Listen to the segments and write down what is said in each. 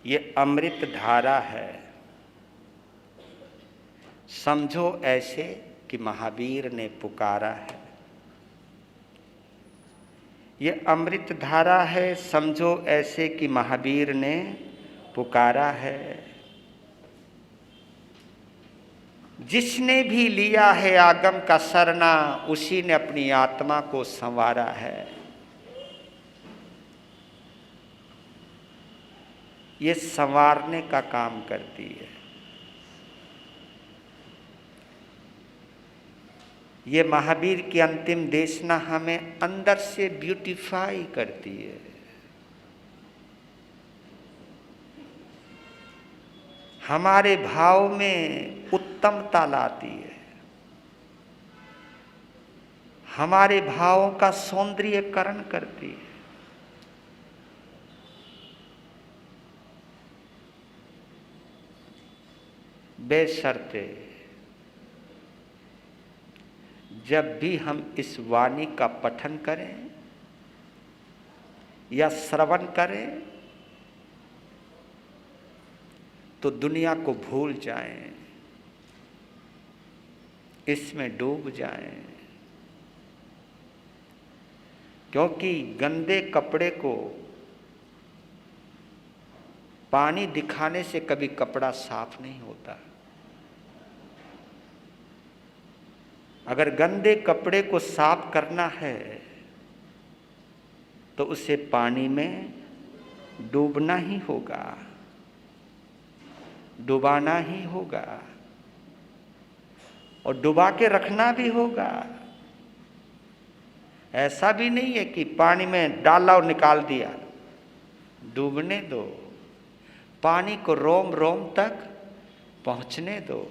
ये अमृत धारा है। समझो ऐसे कि महावीर ने पुकारा है। ये अमृत धारा है, समझो ऐसे कि महावीर ने पुकारा है। जिसने भी लिया है आगम का सरना, उसी ने अपनी आत्मा को संवारा है। ये संवारने का काम करती है। ये महावीर की अंतिम देशना हमें अंदर से ब्यूटीफाई करती है। हमारे भाव में उत्तमता लाती है। हमारे भावों का सौंदर्यीकरण करती है। बेशर्ते जब भी हम इस वाणी का पठन करें या श्रवण करें तो दुनिया को भूल जाएं, इसमें डूब जाएं। क्योंकि गंदे कपड़े को पानी दिखाने से कभी कपड़ा साफ नहीं होता। अगर गंदे कपड़े को साफ करना है तो उसे पानी में डूबना ही होगा, डुबाना ही होगा और डुबा के रखना भी होगा। ऐसा भी नहीं है कि पानी में डाला और निकाल दिया। डूबने दो, पानी को रोम रोम तक पहुंचने दो।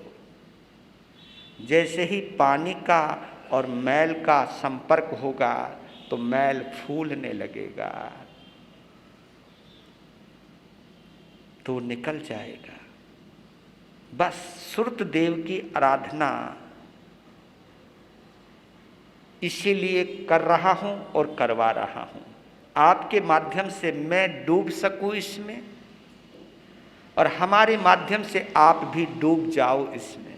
जैसे ही पानी का और मैल का संपर्क होगा तो मैल फूलने लगेगा, तो निकल जाएगा। बस सुरत देव की आराधना इसीलिए कर रहा हूं और करवा रहा हूं, आपके माध्यम से मैं डूब सकूं इसमें और हमारे माध्यम से आप भी डूब जाओ इसमें।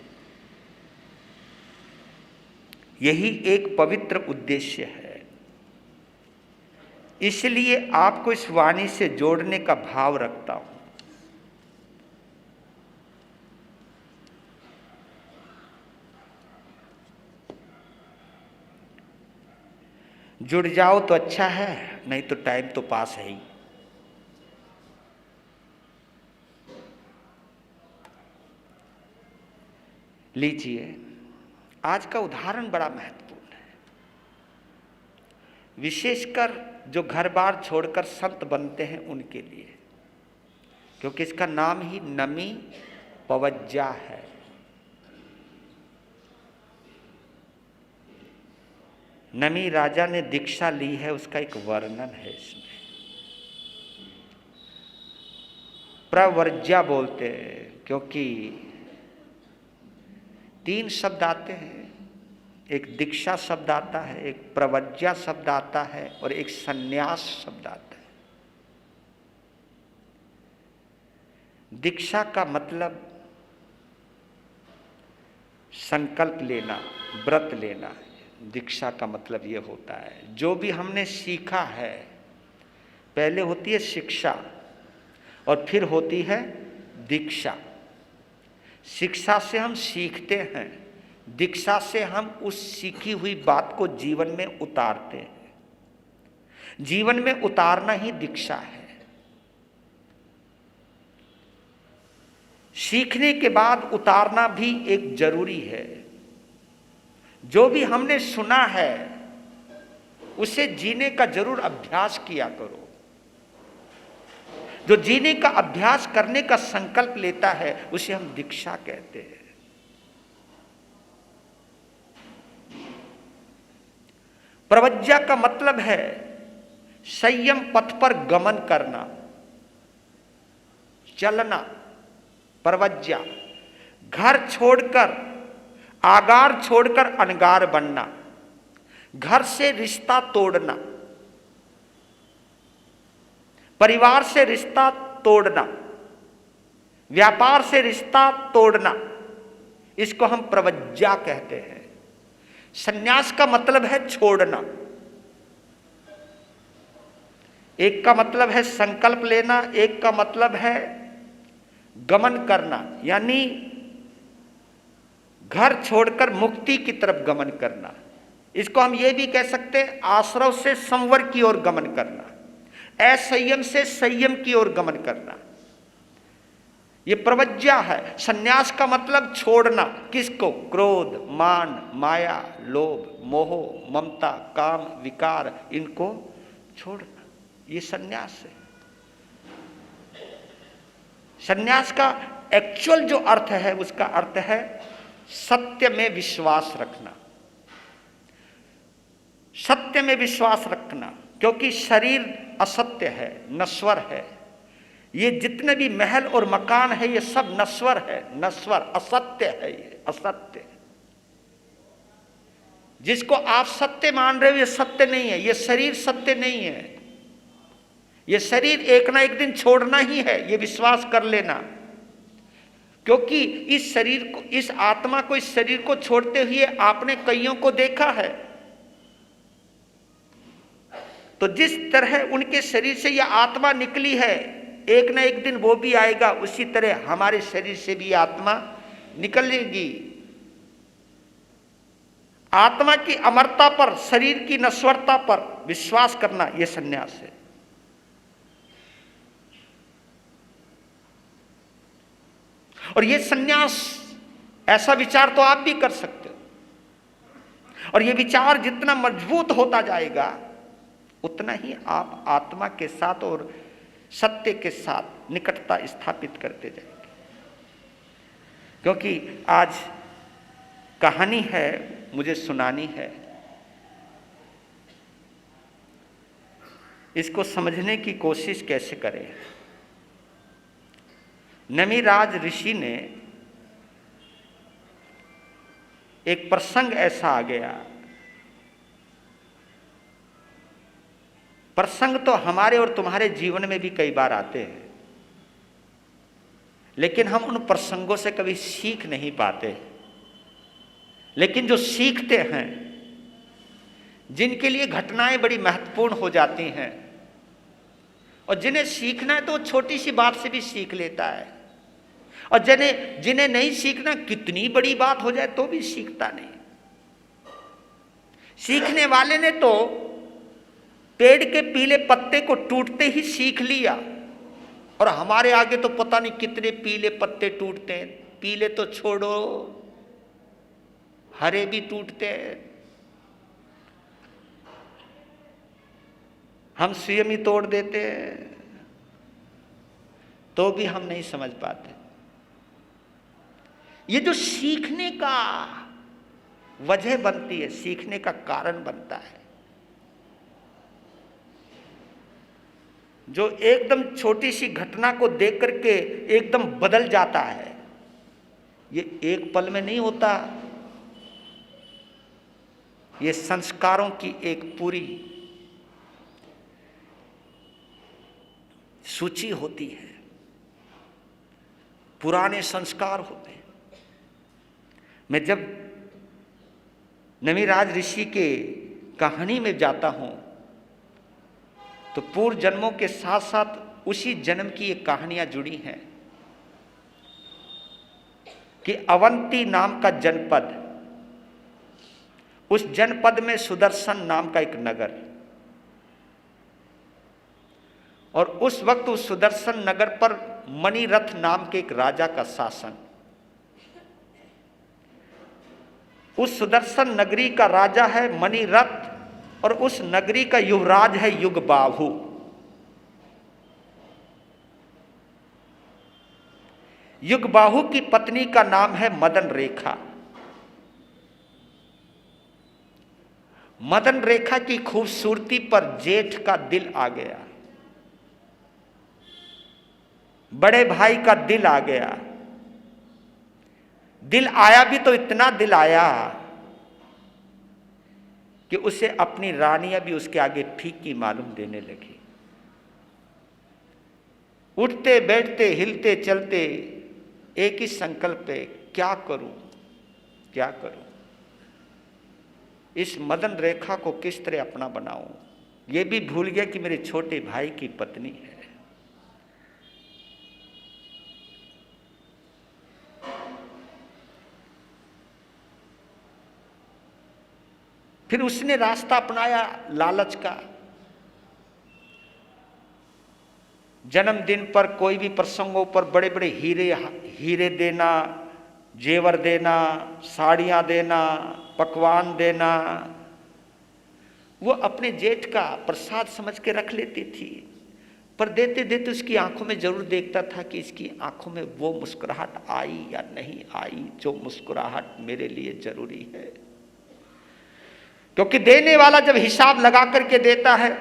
यही एक पवित्र उद्देश्य है। इसलिए आपको इस वाणी से जोड़ने का भाव रखता हूं। जुड़ जाओ तो अच्छा है, नहीं तो टाइम तो पास है ही। लीजिए, आज का उदाहरण बड़ा महत्वपूर्ण है, विशेषकर जो घर बार छोड़कर संत बनते हैं उनके लिए, क्योंकि इसका नाम ही नमी पवज्जा है। नमी राजा ने दीक्षा ली है, उसका एक वर्णन है इसमें। प्रवर्ज्या बोलते हैं क्योंकि 3 शब्द आते हैं। एक दीक्षा शब्द आता है, एक प्रवज्या शब्द आता है और एक संन्यास शब्द आता है। दीक्षा का मतलब संकल्प लेना, व्रत लेना। दीक्षा का मतलब ये होता है जो भी हमने सीखा है, पहले होती है शिक्षा और फिर होती है दीक्षा। शिक्षा से हम सीखते हैं, दीक्षा से हम उस सीखी हुई बात को जीवन में उतारते हैं। जीवन में उतारना ही दीक्षा है। सीखने के बाद उतारना भी एक जरूरी है। जो भी हमने सुना है उसे जीने का जरूर अभ्यास किया करो। जो जीने का अभ्यास करने का संकल्प लेता है उसे हम दीक्षा कहते हैं। प्रवज्जा का मतलब है संयम पथ पर गमन करना, चलना। प्रवज्जा, घर छोड़कर, आगार छोड़कर अनगार बनना, घर से रिश्ता तोड़ना, परिवार से रिश्ता तोड़ना, व्यापार से रिश्ता तोड़ना, इसको हम प्रवज्जा कहते हैं। संन्यास का मतलब है छोड़ना। एक का मतलब है संकल्प लेना, एक का मतलब है गमन करना, यानी घर छोड़कर मुक्ति की तरफ गमन करना। इसको हम ये भी कह सकते हैं आश्रव से संवर की ओर गमन करना, असंयम से संयम की ओर गमन करना, ये प्रवज्जा है। संन्यास का मतलब छोड़ना। किसको? क्रोध, मान, माया, लोभ, मोह, ममता, काम, विकार, इनको छोड़ना, ये संन्यास है। संन्यास का एक्चुअल जो अर्थ है उसका अर्थ है सत्य में विश्वास रखना। सत्य में विश्वास रखना, क्योंकि शरीर असत्य है, नश्वर है। ये जितने भी महल और मकान है ये सब नश्वर है, नश्वर, असत्य है, ये असत्य। जिसको आप सत्य मान रहे हो ये सत्य नहीं है, ये शरीर सत्य नहीं है। ये शरीर एक ना एक दिन छोड़ना ही है, ये विश्वास कर लेना। क्योंकि इस शरीर को, इस आत्मा को, इस शरीर को छोड़ते हुए आपने कईयों को देखा है। तो जिस तरह उनके शरीर से यह आत्मा निकली है, एक ना एक दिन वो भी आएगा, उसी तरह हमारे शरीर से भी आत्मा निकलेगी। आत्मा की अमरता पर, शरीर की नश्वरता पर विश्वास करना, यह संन्यास है। और यह संन्यास, ऐसा विचार तो आप भी कर सकते हो। और यह विचार जितना मजबूत होता जाएगा उतना ही आप आत्मा के साथ और सत्य के साथ निकटता स्थापित करते जाएंगे। क्योंकि आज कहानी है, मुझे सुनानी है। इसको समझने की कोशिश कैसे करें। नमिराज ऋषि ने, एक प्रसंग ऐसा आ गया। प्रसंग तो हमारे और तुम्हारे जीवन में भी कई बार आते हैं, लेकिन हम उन प्रसंगों से कभी सीख नहीं पाते। लेकिन जो सीखते हैं, जिनके लिए घटनाएं बड़ी महत्वपूर्ण हो जाती हैं, और जिन्हें सीखना है तो वो छोटी सी बात से भी सीख लेता है, और जिन्हें नहीं सीखना, कितनी बड़ी बात हो जाए तो भी सीखता नहीं। सीखने वाले ने तो पेड़ के पीले पत्ते को टूटते ही सीख लिया, और हमारे आगे तो पता नहीं कितने पीले पत्ते टूटते हैं। पीले तो छोड़ो, हरे भी टूटते हैं। हम स्वयं ही तोड़ देते हैं, तो भी हम नहीं समझ पाते। ये जो सीखने का वजह बनती है, सीखने का कारण बनता है, जो एकदम छोटी सी घटना को देख करके एकदम बदल जाता है, ये एक पल में नहीं होता। ये संस्कारों की एक पूरी सूची होती है, पुराने संस्कार होते हैं। मैं जब नमिराज ऋषि के कहानी में जाता हूं तो पूर्व जन्मों के साथ साथ उसी जन्म की ये कहानियां जुड़ी हैं कि अवंती नाम का जनपद, उस जनपद में सुदर्शन नाम का एक नगर, और उस वक्त उस सुदर्शन नगर पर मणिरथ नाम के एक राजा का शासन। उस सुदर्शन नगरी का राजा है मणिरथ, और उस नगरी का युवराज है युगबाहु। युगबाहु की पत्नी का नाम है मदन रेखा। मदन रेखा की खूबसूरती पर जेठ का दिल आ गया, बड़े भाई का दिल आ गया। दिल आया भी तो इतना दिल आया कि उसे अपनी रानियां भी उसके आगे फीकी मालूम देने लगी। उठते बैठते हिलते चलते एक ही संकल्प है, क्या करूं, क्या करूं, इस मदन रेखा को किस तरह अपना बनाऊं। ये भी भूल गया कि मेरे छोटे भाई की पत्नी है। फिर उसने रास्ता अपनाया लालच का। जन्मदिन पर, कोई भी प्रसंगों पर बड़े बड़े हीरे हीरे देना, जेवर देना, साड़ियां देना, पकवान देना, वो अपने जेठ का प्रसाद समझ के रख लेती थी। पर देते देते उसकी आंखों में जरूर देखता था कि इसकी आंखों में वो मुस्कुराहट आई या नहीं आई, जो मुस्कुराहट मेरे लिए जरूरी है। क्योंकि देने वाला जब हिसाब लगा करके देता है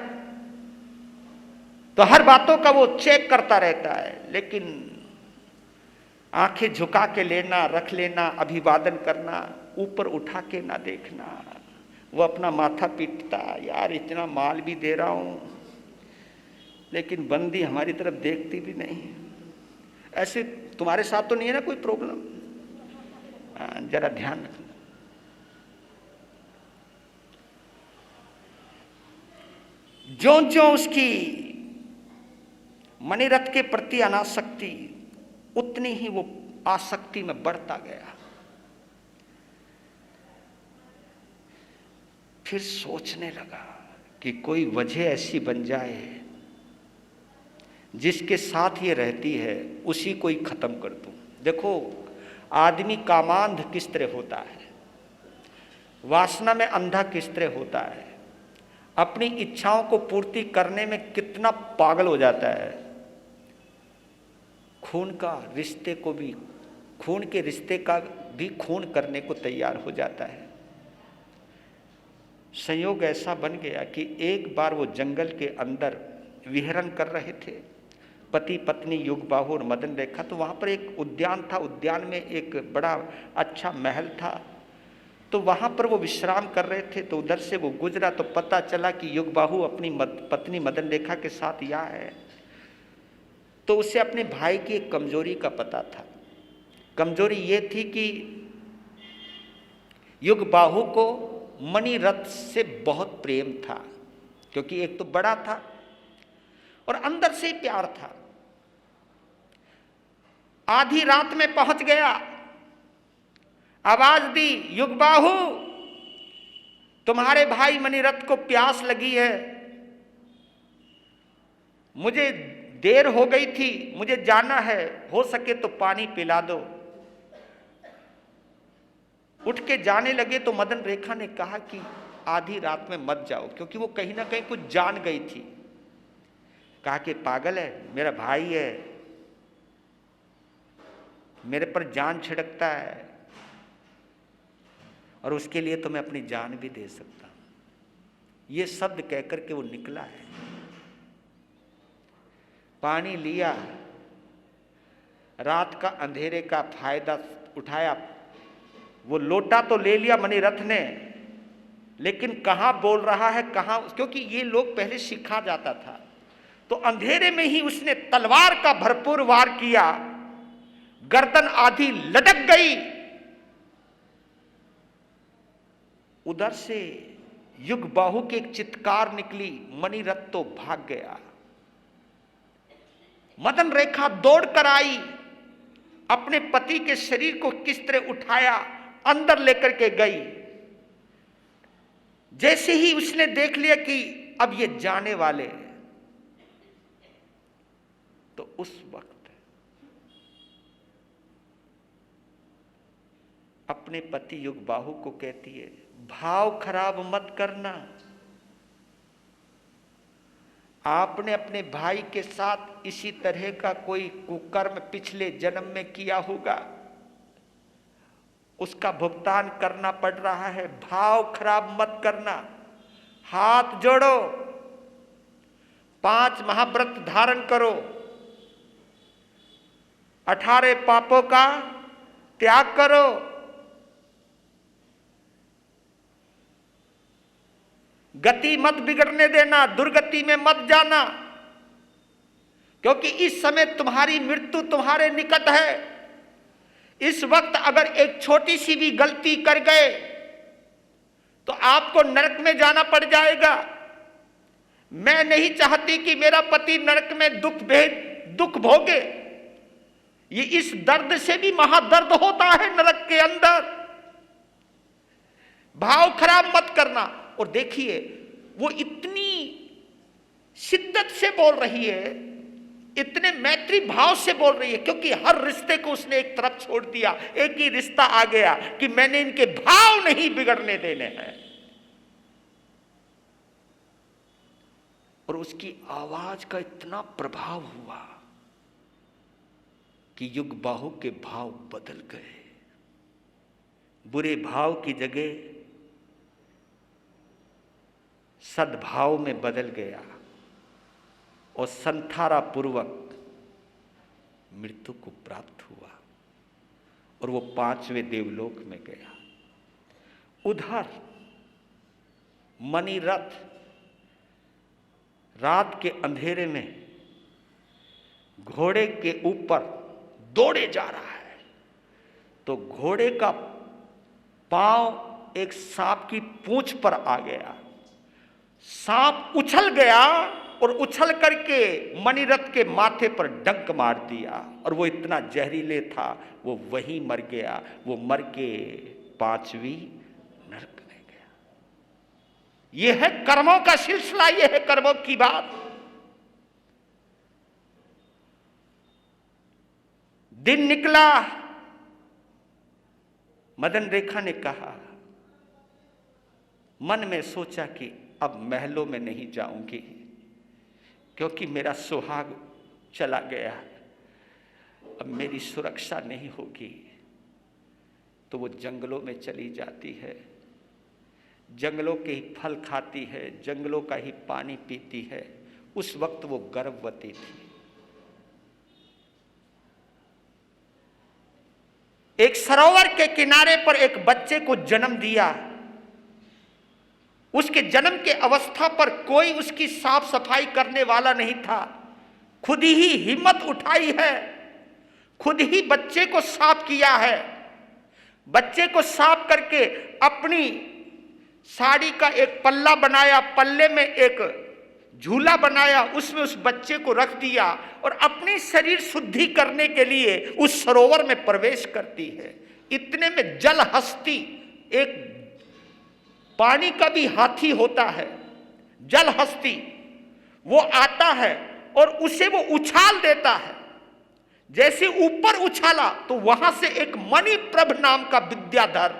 तो हर बातों का वो चेक करता रहता है। लेकिन आंखें झुका के लेना, रख लेना, अभिवादन करना, ऊपर उठा के ना देखना, वो अपना माथा पीटता, यार इतना माल भी दे रहा हूं लेकिन बंदी हमारी तरफ देखती भी नहीं। ऐसे तुम्हारे साथ तो नहीं है ना कोई प्रॉब्लम? जरा ध्यान रखना। ज्यों ज्यों उसकी मणिरथ के प्रति अनासक्ति, उतनी ही वो आसक्ति में बढ़ता गया। फिर सोचने लगा कि कोई वजह ऐसी बन जाए जिसके साथ ये रहती है उसी को ही खत्म कर दूं। देखो, आदमी कामांध किस तरह होता है, वासना में अंधा किस तरह होता है, अपनी इच्छाओं को पूर्ति करने में कितना पागल हो जाता है। खून का रिश्ते को भी, खून के रिश्ते का भी खून करने को तैयार हो जाता है। संयोग ऐसा बन गया कि एक बार वो जंगल के अंदर विहरण कर रहे थे, पति पत्नी युगबाहु और मदन रेखा। तो वहाँ पर एक उद्यान था, उद्यान में एक बड़ा अच्छा महल था। तो वहाँ पर वो विश्राम कर रहे थे। तो उधर से वो गुजरा तो पता चला कि युगबाहु अपनी पत्नी मदन रेखा के साथ यहाँ है। तो उसे अपने भाई की एक कमजोरी का पता था। कमजोरी ये थी कि युगबाहु को मणिरथ से बहुत प्रेम था, क्योंकि एक तो बड़ा था और अंदर से प्यार था। आधी रात में पहुंच गया, आवाज दी, युगबाहु तुम्हारे भाई मणिरथ को प्यास लगी है, मुझे देर हो गई थी, मुझे जाना है, हो सके तो पानी पिला दो। उठ के जाने लगे तो मदन रेखा ने कहा कि आधी रात में मत जाओ, क्योंकि वो कहीं ना कहीं कुछ जान गई थी। कहा कि पागल है, मेरा भाई है, मेरे पर जान छिड़कता है और उसके लिए तो मैं अपनी जान भी दे सकता हूं। ये शब्द कहकर के वो निकला है। पानी लिया, रात का अंधेरे का फायदा उठाया। वो लोटा तो ले लिया मणिरथ ने, लेकिन कहां बोल रहा है कहां, क्योंकि ये लोग पहले सिखा जाता था। तो अंधेरे में ही उसने तलवार का भरपूर वार किया, गर्दन आधी लटक गई। उधर से युगबाहु की एक चित्कार निकली, मणिरथ तो भाग गया। मदन रेखा दौड़ कर आई, अपने पति के शरीर को किस तरह उठाया, अंदर लेकर के गई। जैसे ही उसने देख लिया कि अब ये जाने वाले, तो उस वक्त अपने पति युगबाहु को कहती है, भाव खराब मत करना। आपने अपने भाई के साथ इसी तरह का कोई कुकर्म पिछले जन्म में किया होगा, उसका भुगतान करना पड़ रहा है। भाव खराब मत करना, हाथ जोड़ो, 5 महाव्रत धारण करो, 18 पापों का त्याग करो, गति मत बिगड़ने देना, दुर्गति में मत जाना, क्योंकि इस समय तुम्हारी मृत्यु तुम्हारे निकट है। इस वक्त अगर एक छोटी सी भी गलती कर गए तो आपको नरक में जाना पड़ जाएगा। मैं नहीं चाहती कि मेरा पति नरक में दुख भोगे। ये इस दर्द से भी महादर्द होता है नरक के अंदर। भाव खराब मत करना। और देखिए वो इतनी शिद्दत से बोल रही है, इतने मैत्री भाव से बोल रही है, क्योंकि हर रिश्ते को उसने एक तरफ छोड़ दिया। एक ही रिश्ता आ गया कि मैंने इनके भाव नहीं बिगड़ने देने हैं। और उसकी आवाज का इतना प्रभाव हुआ कि युग बाहु के भाव बदल गए। बुरे भाव की जगह सद्भाव में बदल गया और संथारा पूर्वक मृत्यु को प्राप्त हुआ और वो 5वें देवलोक में गया। उधर मणिरथ रात के अंधेरे में घोड़े के ऊपर दौड़े जा रहा है, तो घोड़े का पांव एक सांप की पूंछ पर आ गया। सांप उछल गया और उछल करके मणिरथ के माथे पर डंक मार दिया और वो इतना जहरीले था, वो वहीं मर गया। वो मर के 5वीं नरक में गया। यह है कर्मों का सिलसिला, यह है कर्मों की बात। दिन निकला, मदन रेखा ने कहा, मन में सोचा कि अब महलों में नहीं जाऊंगी क्योंकि मेरा सुहाग चला गया, अब मेरी सुरक्षा नहीं होगी। तो वो जंगलों में चली जाती है, जंगलों के ही फल खाती है, जंगलों का ही पानी पीती है। उस वक्त वो गर्भवती थी। एक सरोवर के किनारे पर एक बच्चे को जन्म दिया। उसके जन्म के अवस्था पर कोई उसकी साफ सफाई करने वाला नहीं था। खुद ही हिम्मत उठाई है, खुद ही बच्चे को साफ किया है। बच्चे को साफ करके अपनी साड़ी का एक पल्ला बनाया, पल्ले में एक झूला बनाया, उसमें उस बच्चे को रख दिया और अपनी शरीर शुद्धि करने के लिए उस सरोवर में प्रवेश करती है। इतने में जल हस्ती, एक पानी का भी हाथी होता है, जल हस्ती, वो आता है और उसे वो उछाल देता है। जैसे ऊपर उछाला तो वहां से एक मणिप्रभ नाम का विद्याधर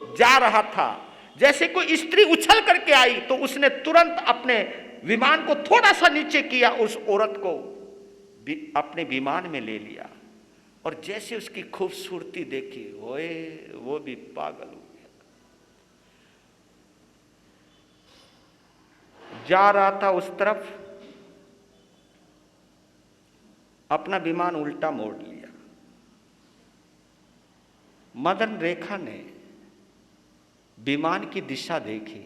जा रहा था। जैसे कोई स्त्री उछल करके आई तो उसने तुरंत अपने विमान को थोड़ा सा नीचे किया, उस औरत को अपने विमान में ले लिया और जैसे उसकी खूबसूरती देखी, ओए वो भी पागल हो गया। जा रहा था उस तरफ, अपना विमान उल्टा मोड़ लिया। मदन रेखा ने विमान की दिशा देखी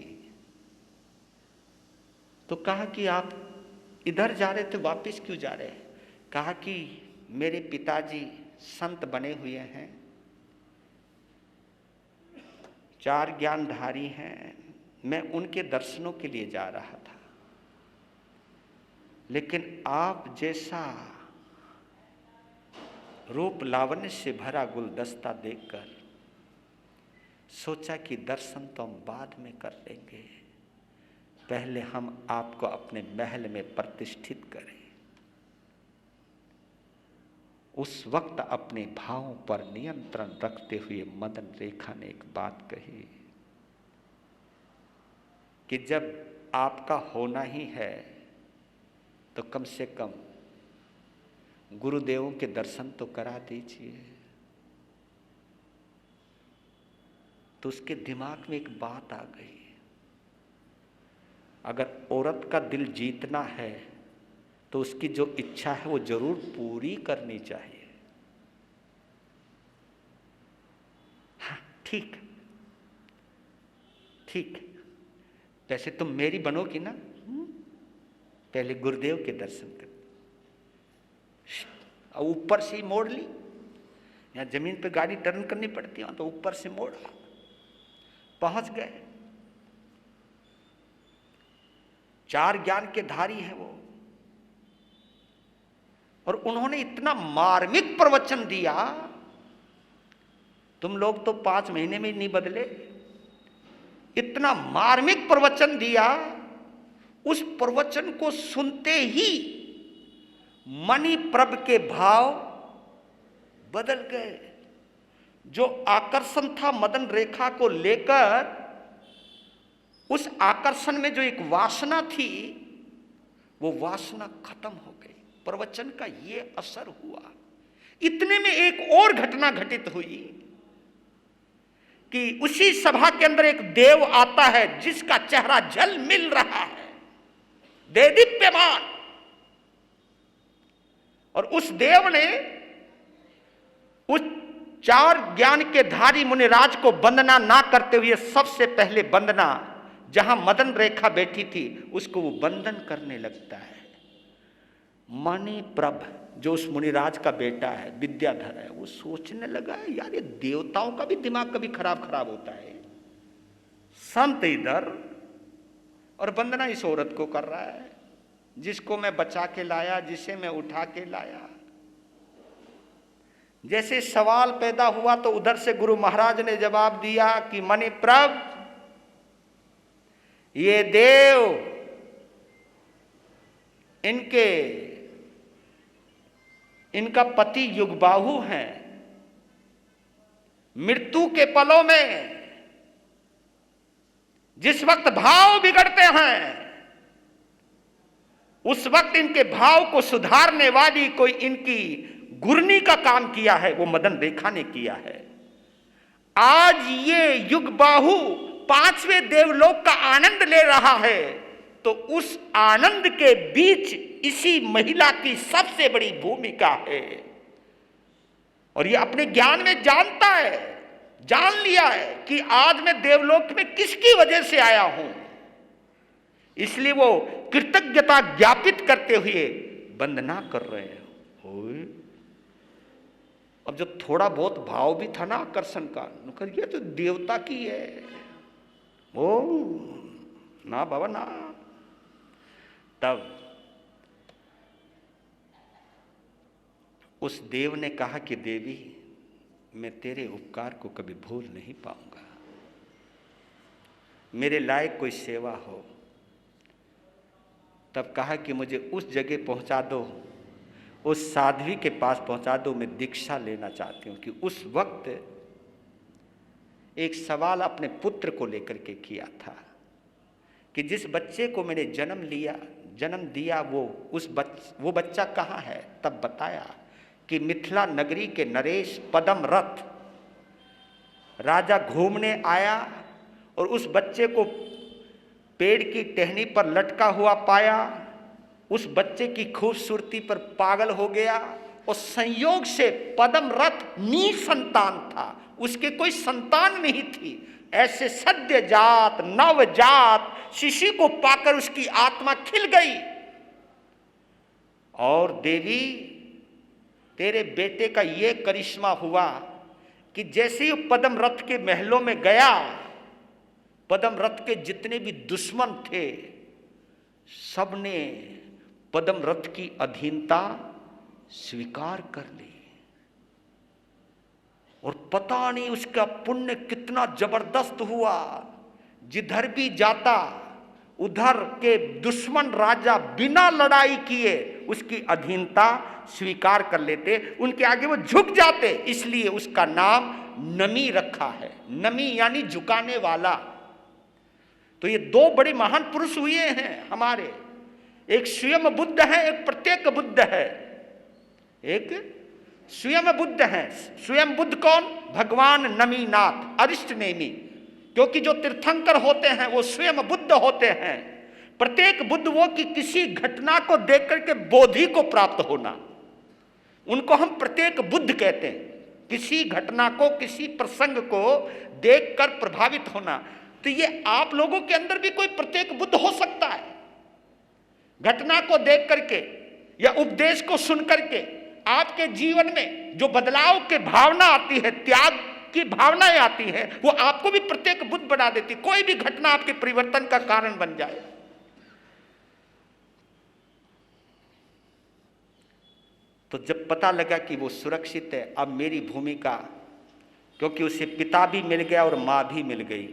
तो कहा कि आप इधर जा रहे थे, वापस क्यों जा रहे हैं? कहा कि मेरे पिताजी संत बने हुए हैं, 4 ज्ञानधारी हैं, मैं उनके दर्शनों के लिए जा रहा था। लेकिन आप जैसा रूप लावण्य से भरा गुलदस्ता देखकर सोचा कि दर्शन तो हम बाद में कर लेंगे, पहले हम आपको अपने महल में प्रतिष्ठित करें। उस वक्त अपने भावों पर नियंत्रण रखते हुए मदन रेखा ने एक बात कही कि जब आपका होना ही है तो कम से कम गुरुदेवों के दर्शन तो करा दीजिए। तो उसके दिमाग में एक बात आ गई, अगर औरत का दिल जीतना है तो उसकी जो इच्छा है वो जरूर पूरी करनी चाहिए। हाँ ठीक ठीक, वैसे तुम मेरी बनोगी ना, पहले गुरुदेव के दर्शन कर। ऊपर से ही मोड़ ली, यहाँ जमीन पे गाड़ी टर्न करनी पड़ती है, तो ऊपर से मोड़ा, पहुंच गए। 4 ज्ञान के धारी हैं वो, और उन्होंने इतना मार्मिक प्रवचन दिया, तुम लोग तो 5 महीने में नहीं बदले। इतना मार्मिक प्रवचन दिया, उस प्रवचन को सुनते ही मणिप्रभ के भाव बदल गए। जो आकर्षण था मदन रेखा को लेकर, उस आकर्षण में जो एक वासना थी, वो वासना खत्म हो गई। प्रवचन का ये असर हुआ। इतने में एक और घटना घटित हुई कि उसी सभा के अंदर एक देव आता है जिसका चेहरा जल मिल रहा है, देदीप्यमान। और उस देव ने उस 4 ज्ञान के धारी मुनिराज को वंदना ना करते हुए सबसे पहले वंदना जहां मदन रेखा बैठी थी उसको वो वंदन करने लगता है। मणिप्रभ जो उस मुनिराज का बेटा है, विद्याधर है, वो सोचने लगा है यार ये देवताओं का भी दिमाग कभी खराब होता है। संत इधर और वंदना इस औरत को कर रहा है जिसको मैं बचा के लाया, जिसे मैं उठा के लाया। जैसे सवाल पैदा हुआ तो उधर से गुरु महाराज ने जवाब दिया कि मणिप्रभ, ये देव इनका पति युगबाहु हैं। मृत्यु के पलों में जिस वक्त भाव बिगड़ते हैं, उस वक्त इनके भाव को सुधारने वाली कोई इनकी गुरनी का काम किया है, वो मदन रेखा ने किया है। आज ये युगबाहु 5वें देवलोक का आनंद ले रहा है, तो उस आनंद के बीच इसी महिला की सबसे बड़ी भूमिका है। और ये अपने ज्ञान में जानता है, जान लिया है कि आज मैं देवलोक में किसकी वजह से आया हूं। इसलिए वो कृतज्ञता ज्ञापित करते हुए वंदना कर रहे हैं। अब जो थोड़ा बहुत भाव भी था ना आकर्षण का, ये तो देवता की है। ओ ना बाबा ना। तब उस देव ने कहा कि देवी, मैं तेरे उपकार को कभी भूल नहीं पाऊंगा। मेरे लायक कोई सेवा हो। तब कहा कि मुझे उस जगह पहुंचा दो, उस साध्वी के पास पहुंचा दो, मैं दीक्षा लेना चाहती हूं। कि उस वक्त एक सवाल अपने पुत्र को लेकर के किया था कि जिस बच्चे को मैंने जन्म दिया वो बच्चा कहाँ है। तब बताया कि मिथिला नगरी के नरेश पदम रथ राजा घूमने आया और उस बच्चे को पेड़ की टहनी पर लटका हुआ पाया। उस बच्चे की खूबसूरती पर पागल हो गया और संयोग से पदम रथ निसंतान था, उसके कोई संतान नहीं थी। ऐसे सद्यजात नवजात शिशु को पाकर उसकी आत्मा खिल गई। और देवी, तेरे बेटे का ये करिश्मा हुआ कि जैसे ही पदम रथ के महलों में गया, पदम रथ के जितने भी दुश्मन थे सबने पदम रथ की अधीनता स्वीकार कर ली। और पता नहीं उसका पुण्य कितना जबरदस्त हुआ। जिधर भी जाता उधर के दुश्मन राजा बिना लड़ाई किए उसकी अधीनता स्वीकार कर लेते, उनके आगे वो झुक जाते। इसलिए उसका नाम नमी रखा है। नमी यानी झुकाने वाला। तो ये 2 बड़े महान पुरुष हुए हैं हमारे। एक स्वयं बुद्ध है, एक प्रत्येक बुद्ध है। एक स्वयं बुद्ध है। स्वयं बुद्ध कौन? भगवान नमीनाथ अरिष्ट नेमी। क्योंकि जो तीर्थंकर होते हैं वो स्वयं बुद्ध होते हैं। प्रत्येक बुद्ध वो कि किसी घटना को देख करके बोधि को प्राप्त होना, उनको हम प्रत्येक बुद्ध कहते हैं। किसी घटना को, किसी प्रसंग को देखकर प्रभावित होना। तो ये आप लोगों के अंदर भी कोई प्रत्येक बुद्ध हो सकता है। घटना को देख करके या उपदेश को सुन करके आपके जीवन में जो बदलाव की भावना आती है, त्याग की भावनाएं आती है, वो आपको भी प्रत्येक बुद्ध बना देती। कोई भी घटना आपके परिवर्तन का कारण बन जाए। तो जब पता लगा कि वो सुरक्षित है, अब मेरी भूमिका, क्योंकि उसे पिता भी मिल गया और माँ भी मिल गई,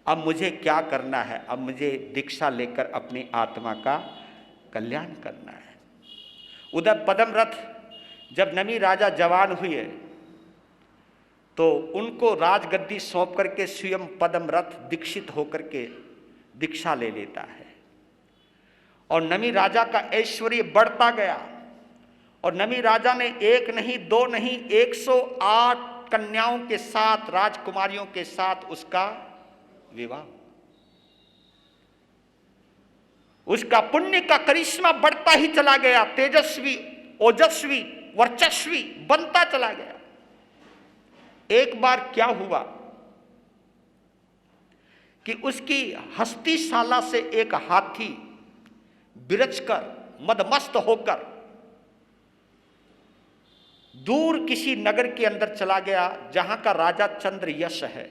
अब मुझे क्या करना है? अब मुझे दीक्षा लेकर अपनी आत्मा का कल्याण करना है। उधर पद्मरथ जब नमी राजा जवान हुए तो उनको राजगद्दी सौंप करके स्वयं पद्मरथ दीक्षित होकर के दीक्षा ले लेता है। और नमी राजा का ऐश्वर्य बढ़ता गया और नमी राजा ने एक नहीं, दो नहीं, 108 कन्याओं के साथ, राजकुमारियों के साथ उसका विवाह। उसका पुण्य का करिश्मा बढ़ता ही चला गया, तेजस्वी, ओजस्वी, वर्चस्वी बनता चला गया। एक बार क्या हुआ कि उसकी हस्तिशाला से एक हाथी बिरचकर, मदमस्त होकर दूर किसी नगर के अंदर चला गया जहां का राजा चंद्रयश है।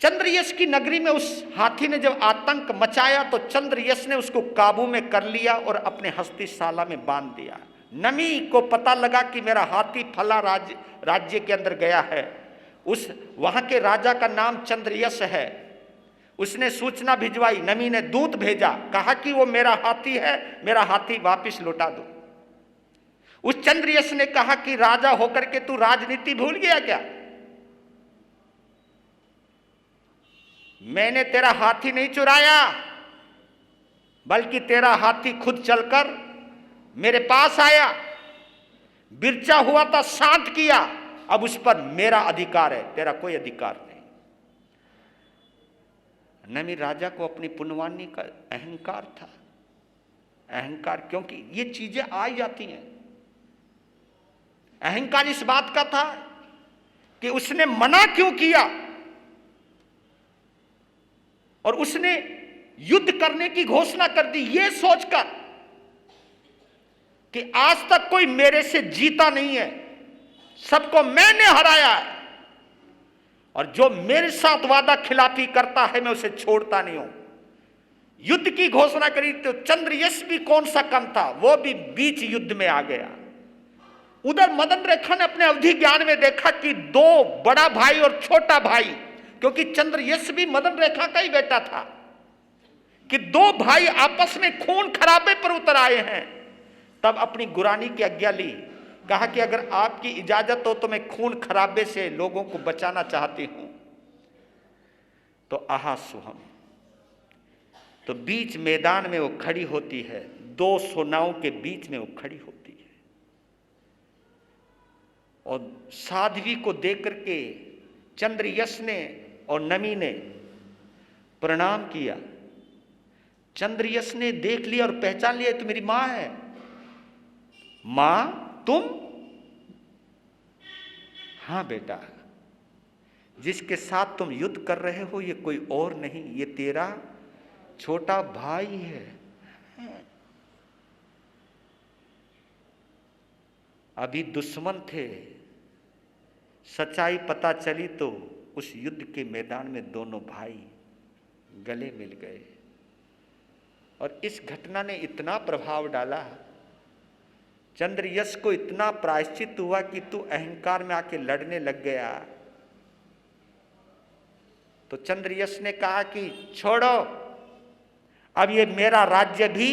चंद्रयश की नगरी में उस हाथी ने जब आतंक मचाया तो चंद्रयश ने उसको काबू में कर लिया और अपने हस्तिशाला में बांध दिया। नमी को पता लगा कि मेरा हाथी फला राज्य के अंदर गया है। उस वहां के राजा का नाम चंद्रयश है। उसने सूचना भिजवाई, नमी ने दूत भेजा, कहा कि वो मेरा हाथी है, मेरा हाथी वापस लौटा दो। उस चंद्रयश ने कहा कि राजा होकर के तू राजनीति भूल गया क्या? मैंने तेरा हाथी नहीं चुराया, बल्कि तेरा हाथी खुद चलकर मेरे पास आया, बिरचा हुआ था, शांत किया, अब उस पर मेरा अधिकार है, तेरा कोई अधिकार नहीं। नमी राजा को अपनी पुण्यवानी का अहंकार था। अहंकार, क्योंकि ये चीजें आ जाती हैं। अहंकार इस बात का था कि उसने मना क्यों किया और उसने युद्ध करने की घोषणा कर दी, यह सोचकर कि आज तक कोई मेरे से जीता नहीं है, सबको मैंने हराया है, और जो मेरे साथ वादा खिलाफी करता है मैं उसे छोड़ता नहीं हूं। युद्ध की घोषणा करी तो चंद्रयश भी कौन सा कम था, वो भी बीच युद्ध में आ गया। उधर मदन रेखा ने अपने अवधि ज्ञान में देखा कि दो, बड़ा भाई और छोटा भाई, क्योंकि चंद्रयश भी मदन रेखा का ही बेटा था, कि दो भाई आपस में खून खराबे पर उतर आए हैं। तब अपनी गुरानी की आज्ञा ली, कहा कि अगर आपकी इजाजत हो तो मैं खून खराबे से लोगों को बचाना चाहती हूं। तो आहा सुहम, तो बीच मैदान में वो खड़ी होती है, 2 सोनाओं के बीच में वो खड़ी होती है और साध्वी को देख करके चंद्रयश ने और नमी ने प्रणाम किया। चंद्रयश ने देख लिया और पहचान लिया, तो मेरी मां है। मां तुम? हां बेटा, जिसके साथ तुम युद्ध कर रहे हो ये कोई और नहीं, ये तेरा छोटा भाई है। अभी दुश्मन थे, सच्चाई पता चली तो उस युद्ध के मैदान में दोनों भाई गले मिल गए। और इस घटना ने इतना प्रभाव डाला, चंद्रयश को इतना प्रायश्चित हुआ कि तू अहंकार में आके लड़ने लग गया। तो चंद्रयश ने कहा कि छोड़ो, अब ये मेरा राज्य भी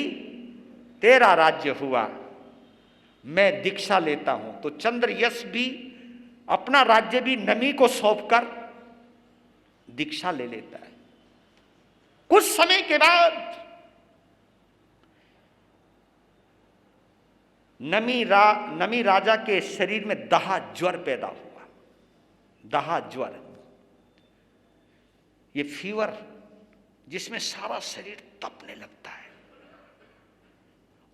तेरा राज्य हुआ, मैं दीक्षा लेता हूं। तो चंद्रयश भी अपना राज्य भी नमी को सौंपकर दीक्षा ले लेता है। कुछ समय के बाद नमी राजा के शरीर में दहा ज्वर पैदा हुआ। दहा ज्वर, ये फीवर जिसमें सारा शरीर तपने लगता है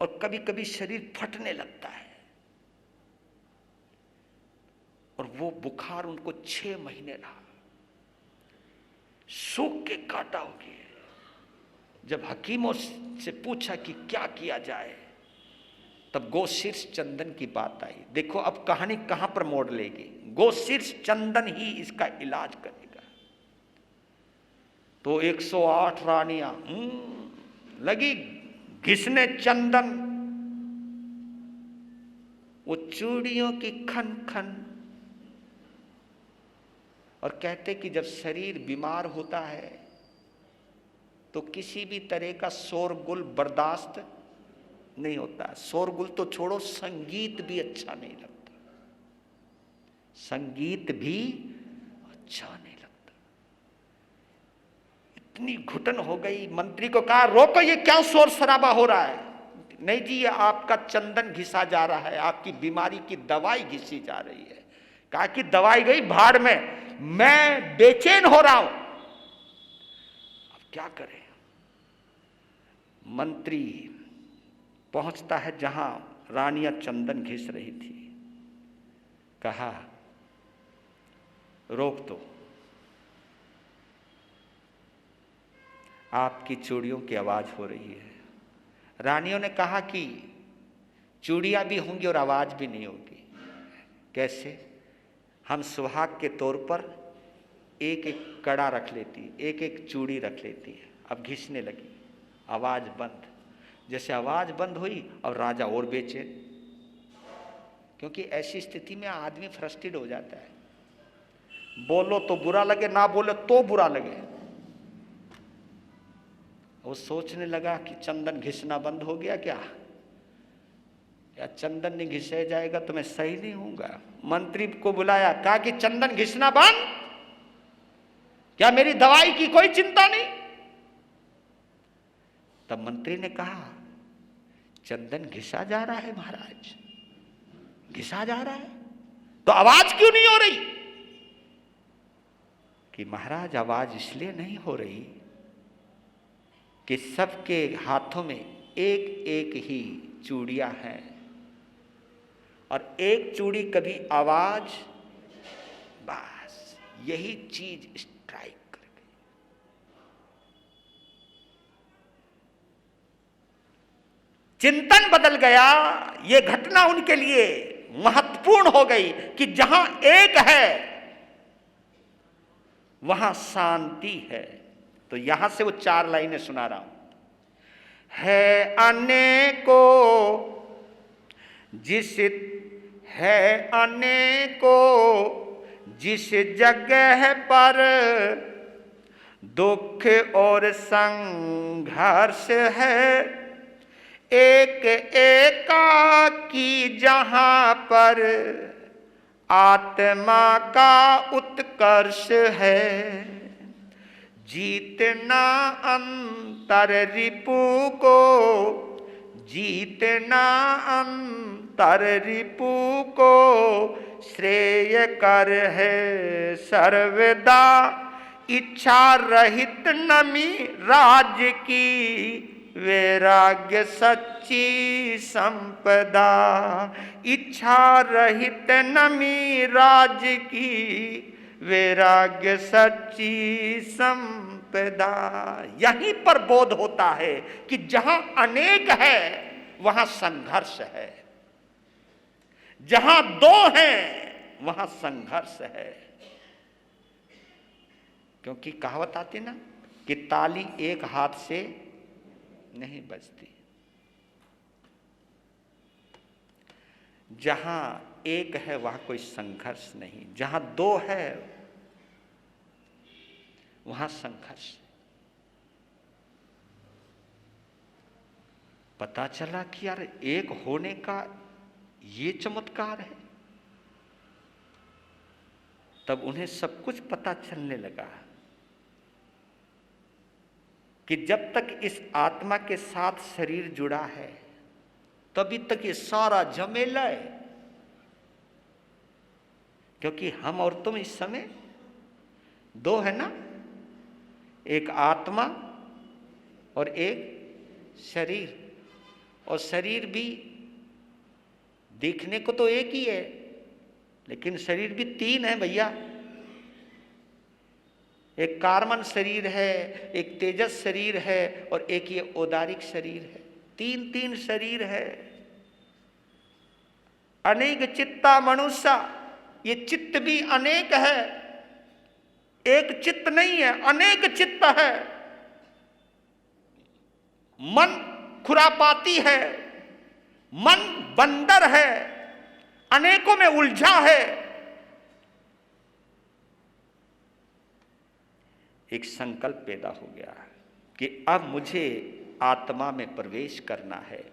और कभी कभी शरीर फटने लगता है, और वो बुखार उनको 6 महीने रहा, सूख के काटा हो गया। जब हकीमों से पूछा कि क्या किया जाए, तब गोशीर्ष चंदन की बात आई। देखो अब कहानी कहां पर मोड़ लेगी। गोशीर्ष चंदन ही इसका इलाज करेगा। तो 108 रानियां लगी घिसने चंदन, वो चूड़ियों की खन खन। और कहते कि जब शरीर बीमार होता है तो किसी भी तरह का शोरगुल बर्दाश्त नहीं होता। शोरगुल तो छोड़ो, संगीत भी अच्छा नहीं लगता, संगीत भी अच्छा नहीं लगता। इतनी घुटन हो गई, मंत्री को कहा रोको, ये क्या शोर शराबा हो रहा है। नहीं जी, ये आपका चंदन घिसा जा रहा है, आपकी बीमारी की दवाई घिसी जा रही है। कहा कि दवाई गई भाड़ में, मैं बेचैन हो रहा हूं, अब क्या करें। मंत्री पहुंचता है जहां रानियां चंदन घिस रही थी। कहा रोक दो, आपकी चूड़ियों की आवाज हो रही है। रानियों ने कहा कि चूड़ियां भी होंगी और आवाज भी नहीं होगी। कैसे? हम सुहाग के तौर पर एक एक कड़ा रख लेती, एक एक चूड़ी रख लेती। अब घिसने लगी, आवाज बंद। जैसे आवाज बंद हुई और राजा और बेचैन, क्योंकि ऐसी स्थिति में आदमी फ्रस्ट्रेट हो जाता है। बोलो तो बुरा लगे, ना बोले तो बुरा लगे। वो सोचने लगा कि चंदन घिसना बंद हो गया क्या, या चंदन नहीं घिसे जाएगा तो मैं सही नहीं हूंगा। मंत्री को बुलाया, कहा कि चंदन घिसना बंद, क्या मेरी दवाई की कोई चिंता नहीं। तब मंत्री ने कहा चंदन घिसा जा रहा है महाराज, घिसा जा रहा है, तो आवाज क्यों नहीं हो रही। कि महाराज आवाज इसलिए नहीं हो रही कि सबके हाथों में एक एक ही चूड़ियां हैं, और एक चूड़ी कभी आवाज, बस यही चीज स्ट्राइक कर गई। चिंतन बदल गया। ये घटना उनके लिए महत्वपूर्ण हो गई कि जहां एक है वहां शांति है। तो यहां से वो 4 लाइनें सुना रहा हूं। है अनेको जिस है अनेको जिस जगह पर दुख और संघर्ष है, एक एकाकी जहां पर आत्मा का उत्कर्ष है। जीतना अंतर रिपु को, जीतना अंतर रिपु को श्रेय कर है सर्वदा। इच्छा रहित नमी राज की वैराग्य सच्ची संपदा। इच्छा रहित नमी राज की वैराग्य सच्ची संपदा। यहीं पर बोध होता है कि जहां अनेक है वहां संघर्ष है, जहां 2 हैं वहां संघर्ष है। क्योंकि कहावत आती ना कि ताली एक हाथ से नहीं बजती। जहां एक है वहां कोई संघर्ष नहीं, जहां 2 है वहां संघर्ष। पता चला कि यार एक होने का ये चमत्कार है। तब उन्हें सब कुछ पता चलने लगा कि जब तक इस आत्मा के साथ शरीर जुड़ा है तभी तक ये सारा झमेला है। क्योंकि हम और तुम इस समय 2 है ना, एक आत्मा और एक शरीर। और शरीर भी देखने को तो एक ही है, लेकिन शरीर भी 3 है भैया। एक कार्बन शरीर है, एक तेजस शरीर है और एक ये औदारिक शरीर है। तीन तीन शरीर है। अनेक चित्ता मनुष्य, ये चित्त भी अनेक है, एक चित्त नहीं है, अनेक चित्त है। मन खुरापाती है, मन बंदर है, अनेकों में उलझा है। एक संकल्प पैदा हो गया कि अब मुझे आत्मा में प्रवेश करना है,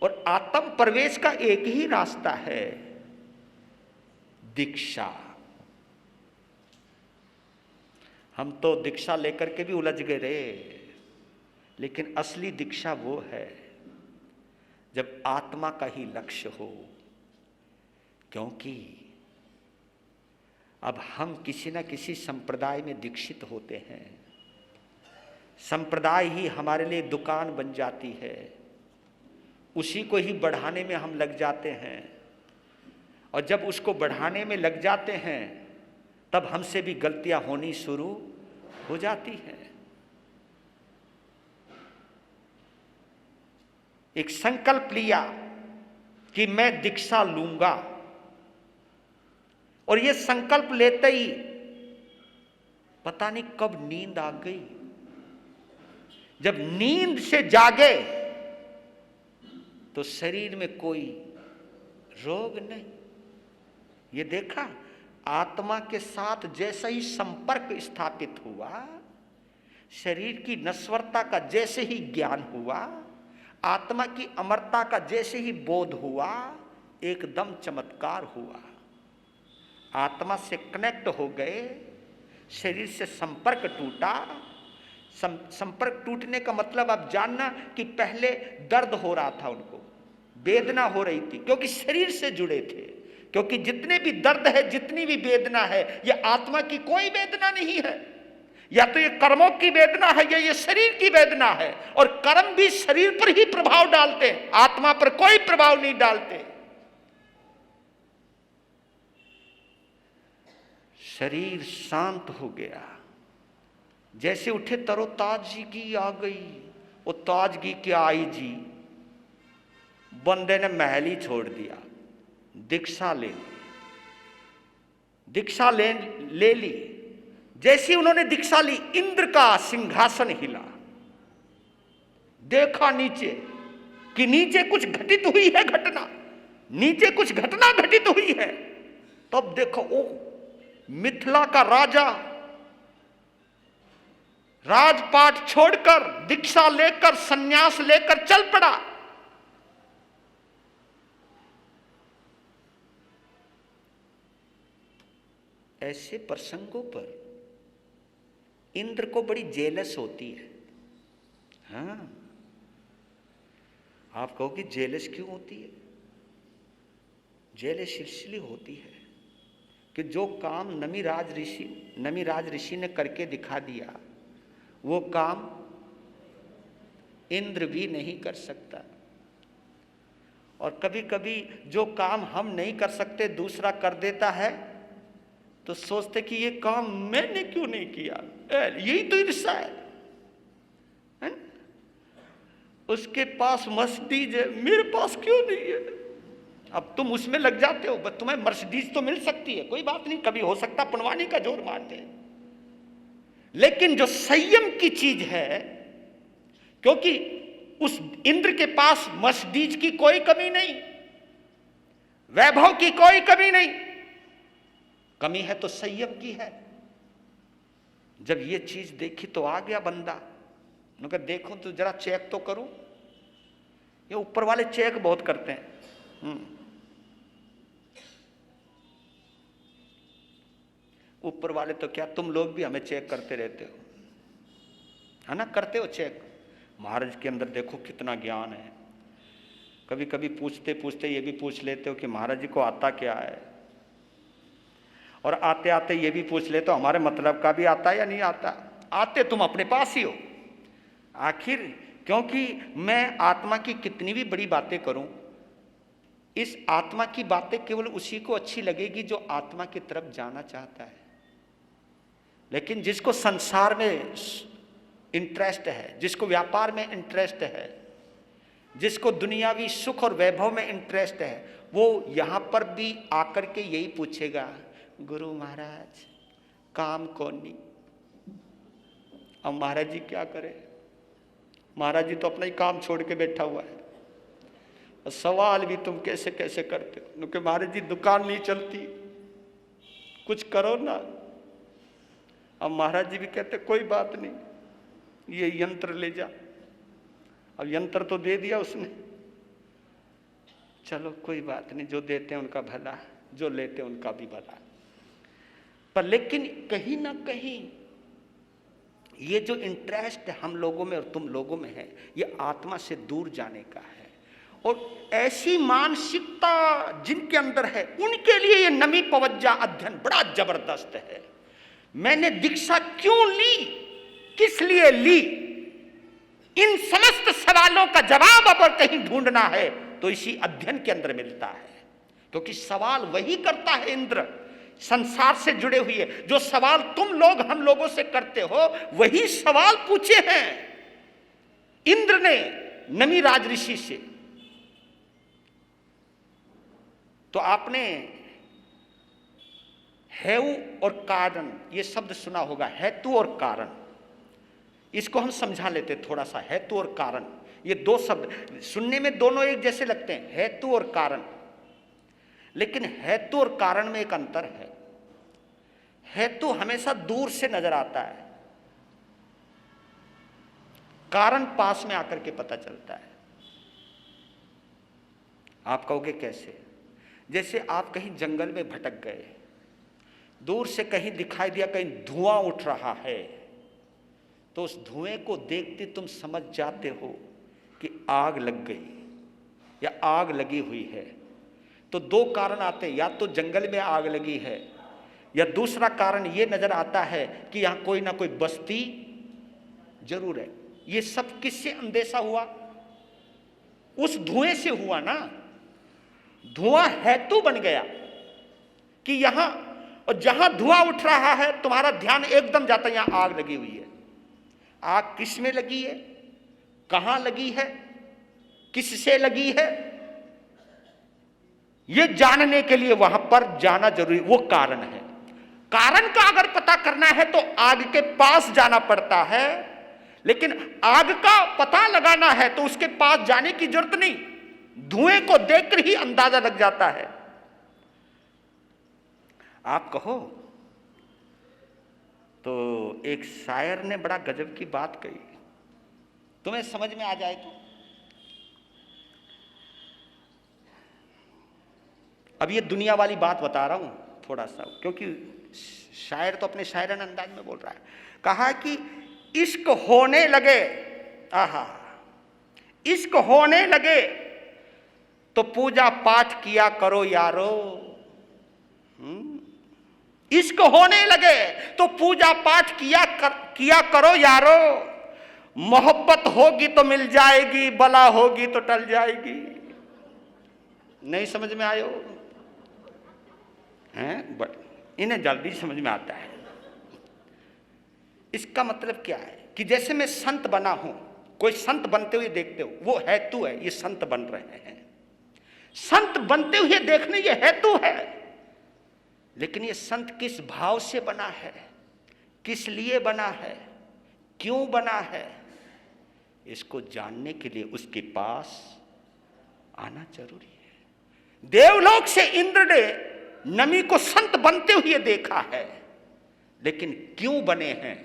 और आत्म प्रवेश का एक ही रास्ता है, दीक्षा। हम तो दीक्षा लेकर के भी उलझ गए रे, लेकिन असली दीक्षा वो है जब आत्मा का ही लक्ष्य हो। क्योंकि अब हम किसी न किसी संप्रदाय में दीक्षित होते हैं, संप्रदाय ही हमारे लिए दुकान बन जाती है, उसी को ही बढ़ाने में हम लग जाते हैं, और जब उसको बढ़ाने में लग जाते हैं तब हमसे भी गलतियां होनी शुरू हो जाती हैं। एक संकल्प लिया कि मैं दीक्षा लूंगा, और ये संकल्प लेते ही पता नहीं कब नींद आ गई। जब नींद से जागे तो शरीर में कोई रोग नहीं। ये देखा, आत्मा के साथ जैसा ही संपर्क स्थापित हुआ, शरीर की नश्वरता का जैसे ही ज्ञान हुआ, आत्मा की अमरता का जैसे ही बोध हुआ, एकदम चमत्कार हुआ। आत्मा से कनेक्ट हो गए, शरीर से संपर्क टूटा। संपर्क टूटने का मतलब आप जानना कि पहले दर्द हो रहा था, उनको वेदना हो रही थी, क्योंकि शरीर से जुड़े थे। क्योंकि जितने भी दर्द है, जितनी भी वेदना है, यह आत्मा की कोई वेदना नहीं है। या तो ये कर्मों की वेदना है या ये शरीर की वेदना है, और कर्म भी शरीर पर ही प्रभाव डालते हैं, आत्मा पर कोई प्रभाव नहीं डालते। शरीर शांत हो गया, जैसे उठे तरोताजगी आ गई। वो ताजगी क्या आई जी, बंदे ने महल ही छोड़ दिया, दीक्षा ले ली। दीक्षा ले ली। जैसी उन्होंने दीक्षा ली, इंद्र का सिंहासन हिला। देखा नीचे कि नीचे कुछ घटित हुई है, घटना नीचे कुछ घटना घटित हुई है। तब देखो, ओ मिथिला का राजा राजपाट छोड़कर, दीक्षा लेकर, सन्यास लेकर चल पड़ा। ऐसे प्रसंगों पर इंद्र को बड़ी जेलस होती है। हाँ, आप कहोगे जेलस क्यों होती है? जेलस इसलिए होती है कि जो काम नमिराज ऋषि ने करके दिखा दिया, वो काम इंद्र भी नहीं कर सकता। और कभी कभी जो काम हम नहीं कर सकते दूसरा कर देता है, तो सोचते कि ये काम मैंने क्यों नहीं किया। यही तो ईर्ष्या है। उसके पास मर्सिडीज है, मेरे पास क्यों नहीं है। अब तुम उसमें लग जाते हो, बस तुम्हें मर्सिडीज तो मिल सकती है, कोई बात नहीं, कभी हो सकता पनवानी का जोर मारते हैं। लेकिन जो संयम की चीज है, क्योंकि उस इंद्र के पास मर्सिडीज की कोई कमी नहीं, वैभव की कोई कमी नहीं, कमी है तो संयम की है। जब ये चीज देखी तो आ गया बंदा, उन्होंने कहा देखो तो जरा चेक तो करूं। ये ऊपर वाले चेक बहुत करते हैं। ऊपर वाले तो क्या, तुम लोग भी हमें चेक करते रहते हो, है ना, करते हो चेक। महाराज के अंदर देखो कितना ज्ञान है। कभी कभी पूछते पूछते ये भी पूछ लेते हो कि महाराज जी को आता क्या है, और आते आते ये भी पूछ लेते हो हमारे मतलब का भी आता है या नहीं आता। आते तुम अपने पास ही हो आखिर, क्योंकि मैं आत्मा की कितनी भी बड़ी बातें करूं, इस आत्मा की बातें केवल उसी को अच्छी लगेगी जो आत्मा की तरफ जाना चाहता है। लेकिन जिसको संसार में इंटरेस्ट है, जिसको व्यापार में इंटरेस्ट है, जिसको दुनियावी सुख और वैभव में इंटरेस्ट है, वो यहां पर भी आकर के यही पूछेगा, गुरु महाराज काम कौन नहीं। अब महाराज जी क्या करें, महाराज जी तो अपना ही काम छोड़ के बैठा हुआ है, और सवाल भी तुम कैसे कैसे करते हो, क्योंकि महाराज जी दुकान नहीं चलती, कुछ करो ना। अब महाराज जी भी कहते कोई बात नहीं, ये यंत्र ले जा। अब यंत्र तो दे दिया उसने, चलो कोई बात नहीं, जो देते हैं उनका भला, जो लेते हैं उनका भी भला। पर लेकिन कहीं ना कहीं ये जो इंटरेस्ट हम लोगों में और तुम लोगों में है, ये आत्मा से दूर जाने का है। और ऐसी मानसिकता जिनके अंदर है, उनके लिए ये नमी पवज्जा अध्ययन बड़ा जबरदस्त है। मैंने दीक्षा क्यों ली, किस लिए ली, इन समस्त सवालों का जवाब अगर कहीं ढूंढना है तो इसी अध्ययन के अंदर मिलता है। क्योंकि सवाल वही करता है इंद्र, संसार से जुड़े हुए जो सवाल तुम लोग हम लोगों से करते हो, वही सवाल पूछे हैं इंद्र ने नमी राज ऋषि से। तो आपने हेतु और कारण ये शब्द सुना होगा, हेतु और कारण, इसको हम समझा लेते थोड़ा सा। हेतु और कारण ये दो शब्द सुनने में दोनों एक जैसे लगते हैं, हेतु और कारण, लेकिन हेतु और कारण में एक अंतर है। हेतु हमेशा दूर से नजर आता है, कारण पास में आकर के पता चलता है। आप कहोगे कैसे? जैसे आप कहीं जंगल में भटक गए, दूर से कहीं दिखाई दिया कहीं धुआं उठ रहा है, तो उस धुएं को देखते तुम समझ जाते हो कि आग लग गई या आग लगी हुई है। तो दो कारण आते हैं, या तो जंगल में आग लगी है, या दूसरा कारण ये नजर आता है कि यहां कोई ना कोई बस्ती जरूर है। ये सब किससे अंदेशा हुआ? उस धुएं से हुआ ना। धुआं हेतु बन गया कि यहां, और जहां धुआं उठ रहा है तुम्हारा ध्यान एकदम जाता है यहां आग लगी हुई है। आग किस में लगी है, कहां लगी है, किससे लगी है, यह जानने के लिए वहां पर जाना जरूरी, वो कारण है। कारण का अगर पता करना है तो आग के पास जाना पड़ता है, लेकिन आग का पता लगाना है तो उसके पास जाने की जरूरत नहीं, धुएं को देखकर ही अंदाजा लग जाता है। आप कहो तो एक शायर ने बड़ा गजब की बात कही, तुम्हें समझ में आ जाए तो। अब ये दुनिया वाली बात बता रहा हूं थोड़ा सा, क्योंकि शायर तो अपने शायराना अंदाज में बोल रहा है। कहा कि इश्क होने लगे, आहा, इश्क होने लगे तो पूजा पाठ किया करो यारो। इश्क होने लगे तो पूजा पाठ किया करो यारो। मोहब्बत होगी तो मिल जाएगी, बला होगी तो टल जाएगी। नहीं समझ में आयो हैं? बट इन्हें जल्दी समझ में आता है। इसका मतलब क्या है कि जैसे मैं संत बना हूं, कोई संत बनते हुए देखते हो, वो हेतु है, ये संत बन रहे हैं। संत बनते हुए देखने ये हेतु है, लेकिन ये संत किस भाव से बना है, किस लिए बना है, क्यों बना है, इसको जानने के लिए उसके पास आना जरूरी है। देवलोक से इंद्र ने नमी को संत बनते हुए देखा है, लेकिन क्यों बने हैं,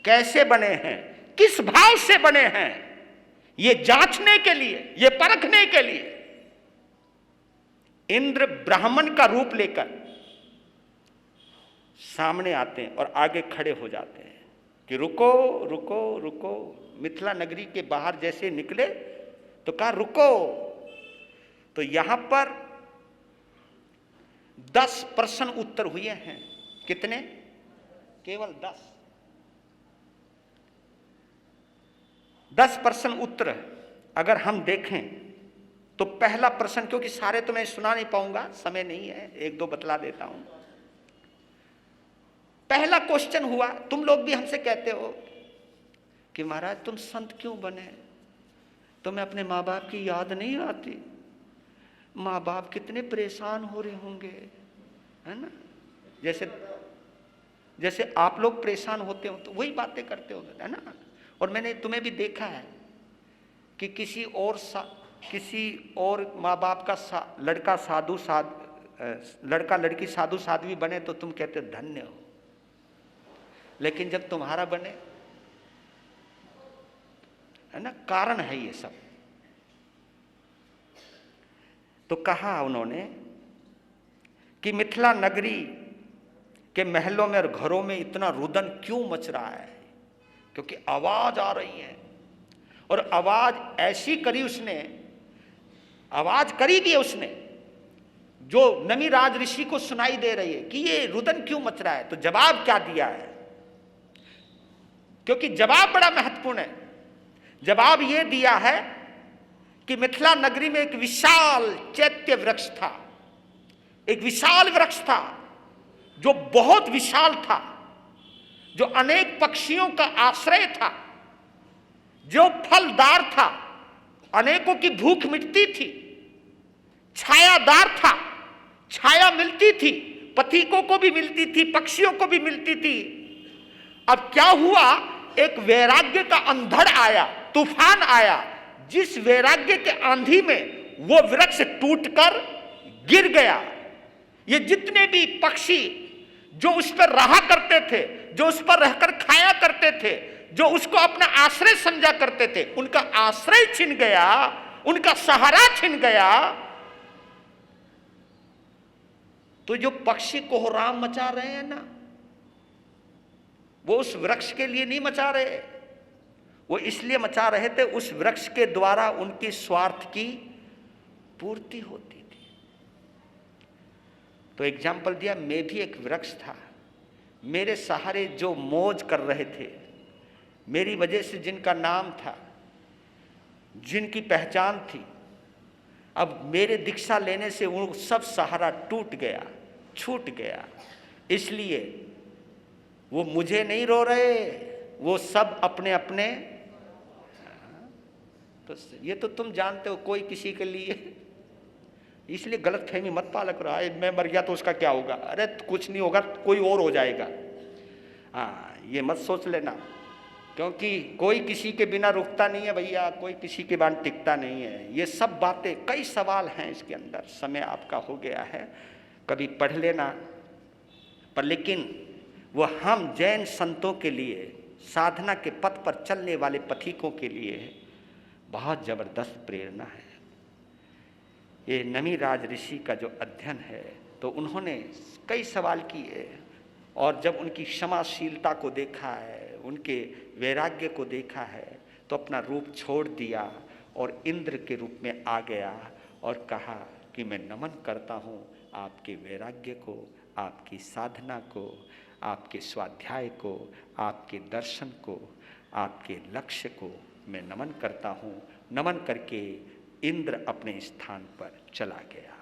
कैसे बने हैं, किस भाव से बने हैं, ये जांचने के लिए, ये परखने के लिए इंद्र ब्राह्मण का रूप लेकर सामने आते हैं और आगे खड़े हो जाते हैं कि रुको रुको रुको। मिथिला नगरी के बाहर जैसे निकले तो कहा रुको। तो यहां पर 10 प्रश्न उत्तर हुए हैं। कितने? केवल 10 प्रश्न उत्तर अगर हम देखें तो पहला प्रश्न, क्योंकि सारे तो मैं सुना नहीं पाऊंगा, समय नहीं है, 1-2 बतला देता हूं। पहला क्वेश्चन हुआ, तुम लोग भी हमसे कहते हो कि महाराज तुम संत क्यों बने, तुम्हें अपने माँ बाप की याद नहीं आती, माँ बाप कितने परेशान हो रहे होंगे, है ना। जैसे आप लोग परेशान होते हो तो वही बातें करते हो, है ना। और मैंने तुम्हें भी देखा है कि किसी और माँ बाप का लड़का लड़की साधु साध्वी बने तो तुम कहते धन्य हो, लेकिन जब तुम्हारा बने, है ना, कारण है ये सब। तो कहा उन्होंने कि मिथिला नगरी के महलों में और घरों में इतना रुदन क्यों मच रहा है, क्योंकि आवाज आ रही है, और आवाज ऐसी करी उसने, आवाज करी भी है उसने जो नमिराज ऋषि को सुनाई दे रही है कि ये रुदन क्यों मच रहा है। तो जवाब क्या दिया है, क्योंकि जवाब बड़ा महत्वपूर्ण है। जवाब ये दिया है कि मिथिला नगरी में एक विशाल चैत्य वृक्ष था, एक विशाल वृक्ष था जो बहुत विशाल था, जो अनेक पक्षियों का आश्रय था, जो फलदार था, अनेकों की भूख मिटती थी, छायादार था, छाया मिलती थी, पथिकों को भी मिलती थी, पक्षियों को भी मिलती थी। अब क्या हुआ, एक वैराग्य का अंधड़ आया, तूफान आया, जिस वैराग्य के आंधी में वो वृक्ष टूटकर गिर गया। ये जितने भी पक्षी जो उस पर रहा करते थे, जो उस पर रहकर खाया करते थे, जो उसको अपना आश्रय समझा करते थे, उनका आश्रय छिन गया, उनका सहारा छिन गया। तो जो पक्षी कोहराम मचा रहे हैं ना, वो उस वृक्ष के लिए नहीं मचा रहे, वो इसलिए मचा रहे थे उस वृक्ष के द्वारा उनकी स्वार्थ की पूर्ति होती थी। तो एग्जाम्पल दिया, मैं भी एक वृक्ष था, मेरे सहारे जो मौज कर रहे थे, मेरी वजह से जिनका नाम था, जिनकी पहचान थी, अब मेरे दीक्षा लेने से वो सब सहारा टूट गया, छूट गया। इसलिए वो मुझे नहीं रो रहे, वो सब अपने अपने। तो ये तो तुम जानते हो, कोई किसी के लिए, इसलिए गलत फहमी मत पालक रहा है, मैं मर गया तो उसका क्या होगा, अरे कुछ नहीं होगा, कोई और हो जाएगा। हाँ, ये मत सोच लेना, क्योंकि कोई किसी के बिना रुकता नहीं है भैया, कोई किसी के बिना टिकता नहीं है। ये सब बातें, कई सवाल हैं इसके अंदर, समय आपका हो गया है, कभी पढ़ लेना। पर लेकिन वो हम जैन संतों के लिए, साधना के पथ पर चलने वाले पथिकों के लिए बहुत जबरदस्त प्रेरणा है। ये नमिराज ऋषि का जो अध्ययन है, तो उन्होंने कई सवाल किए, और जब उनकी क्षमाशीलता को देखा है, उनके वैराग्य को देखा है, तो अपना रूप छोड़ दिया और इंद्र के रूप में आ गया और कहा कि मैं नमन करता हूँ आपके वैराग्य को, आपकी साधना को, आपके स्वाध्याय को, आपके दर्शन को, आपके लक्ष्य को मैं नमन करता हूँ। नमन करके इंद्र अपने स्थान पर चला गया।